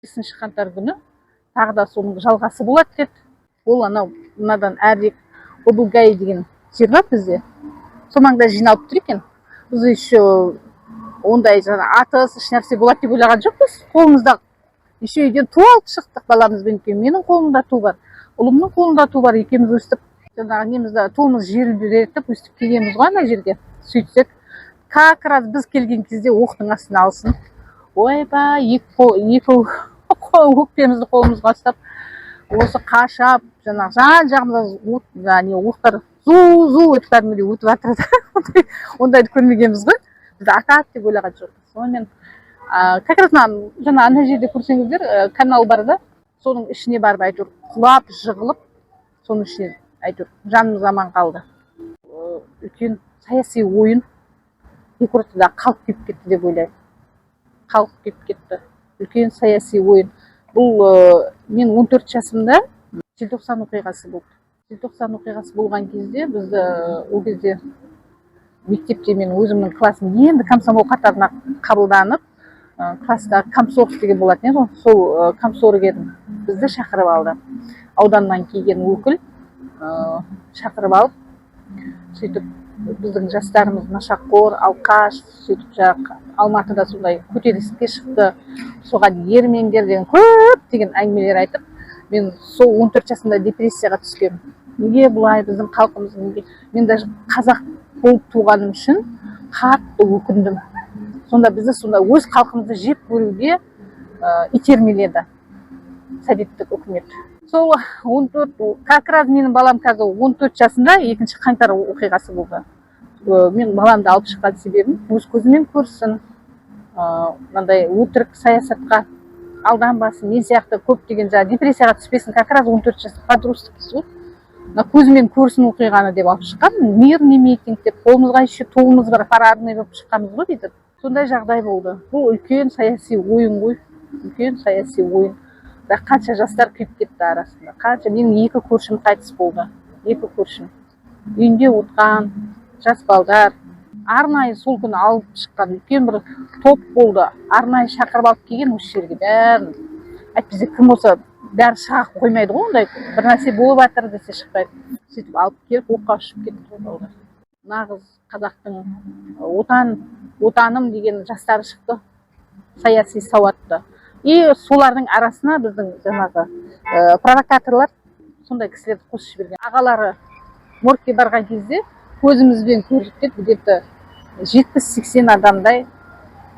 5 қаңтар күні тағы да соның жалғасы болады деді. Ол анау мынадан әрірек Обылгай деген жер бар бізде. Сол маңда жиналып тұр екен. Біз еще ондай жаңа атыс ешнәрсе болады деп ойлаған жоқпыз. Қолымызда еще үйден ту алып шықтық баламызбен. Менің қолымда ту бар, ұлымның қолында ту бар. Екеуміз өстіп жаңағы немізді туымыз желбіретіп өстіп келеміз ғой ана жерге. Сөйтсек, как раз біз келген кезде оқтың астына алсын. Ойбай, екі өкпемізді қолымызға ұстап, осы қашап, жаңағы жан жағымызда оқтар зу өтіп кәдімгідей өтіп жатыр. Ондайды көрмегенбіз ғой. Біз атады деп ойлаған жоқпыз. Сонымен как раз жаңа ана жерде көрсеңіздер, канал бар да, соның ішіне барып әйтеуір құлап, жығылып, соның ішіне әйтеуір жанымыз аман қалды. Үлкен саяси ойын екі ортада қалып кеп кетті деп ойлаймын. Қалып кеп кетті. Үлкен саяси ойын. Бұл мен 14 жасымда желтоқсан оқиғасы болды. Желтоқсан оқиғасы болған кезде бізді ол кезде мектепте мен өзімнің классым енді комсомол қатарына қабылданып, класста комсорг деген болатын еді. Сол комсорг бізді шақырып алды. Ауданнан келген өкіл шақырып алып, сөйтіп біздің жастарымыз нашақор, алқаш, сөйтіп жаңағы Алматыда сондай көтеріліске шықты, соған ермеңдер деген көптеген әңгімелер айтып, мен сол 14 жасымда депрессияға түскем. Неге бұлай біздің халқымыз, неге? Мен даже қазақ болып туғаным үшін қатты өкіндім. Сонда бізді сонда өз халқымызды жеп көруге итермеледі советтік үкімет. Сол 14, как раз менің балам қазір 14 жасында 2 қаңтар оқиғасы болды. Мен баламды алып шыққан себебім өз көзімен көрсін, мынандай өтірік саясатқа алданбасын, мен сияқты көптеген жаңа депрессияға түспесін. Как раз 14 жас подросток ғой. Көзімен көрсін оқиғаны деп алып шыққан. Мирный митинг деп, қолымызға еще туымыз бар, парадный болып шыққанбыз ғой дейді. Сондай жағдай болды. Бұл үлкен саяси ойын ғой, үлкен саяси ойын. Қанша жастар күйіп кетті арасында. Қанша, менің 2 көршім қайтыс болды. 2 көршім. Үйінде отқан жас балдар. Арнайы сол күні алып шыққан үлкен бір топ болды. Арнайы шақырып алып келген осы жерге бәрін. Әйтпесе кім болса бәрі шыға қоймайды ғой, ондай бір нәрсе болып жатыр десе шықпайды. Сөйтіп алып келіп оққа ұшып кетті балдар. Нағыз қазақтың отаным деген жастары шықты. Саяси сауатты. И солардың арасына біздің жаңағы провокаторлар сондай кісілерді қосып жіберген. Ағалары моргке барған кезде көзімізбен көрдік деп, где-то 70-80 адамдай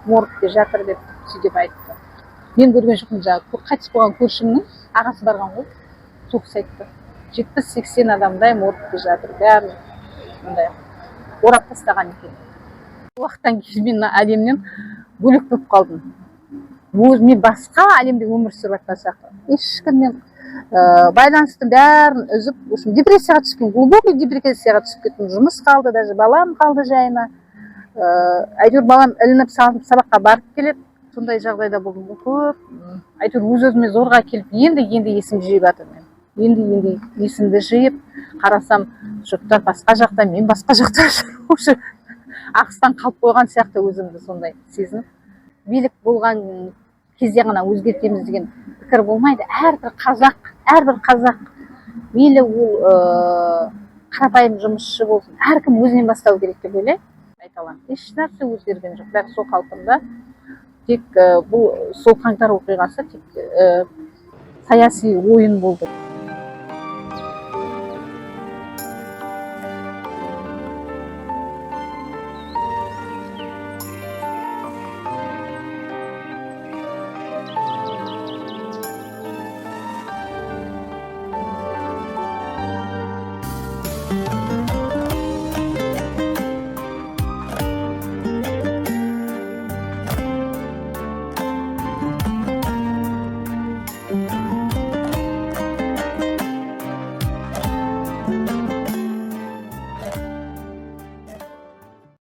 моргте жатыр деп сөйтіп айтты. Мен көрген жоқпын, жаңағы қайтыс болған көршімнің ағасы барған ғой, сол кісі айтты. 70-80 адамдай моргте жатыр, бәрі мындай орап тастаған екен. Уақыттан кейін мен әлемнен бөлек болып қалдым. Мен басқа әлемде өмір сүріп жатқан сияқты. Ешкіммен байланыстың бәрін үзіп, депрессияға түскен, глубокий депрессияға түсіп кеттім. Жұмыс қалды, даже балам қалды жайына. Әйтеуір балам ілініп салынып сабаққа барып келеді. Сондай жағдайда болдым көп. Әйтеуір өз-өзіме зорға келіп, енді есім жиып жатыр мен. Енді есімді жиып, қарасам, жұрттар басқа жақта, мен басқа жақта жүріп, ақыстан қалып қойған сияқты өзімді сондай сезініп. Билік болған кезде ғана өзгертеміз деген пікір болмайды. Әрбір қазақ мейлі ол қарапайым жұмысшы болсын, әркім өзінен бастау керек деп ойлаймын. Айта аламын. Еш нәрсе өзгерген жоқ. Бәрі сол қалпында. Тек бұл сол қаңтар оқиғасы тек саяси ойын болды.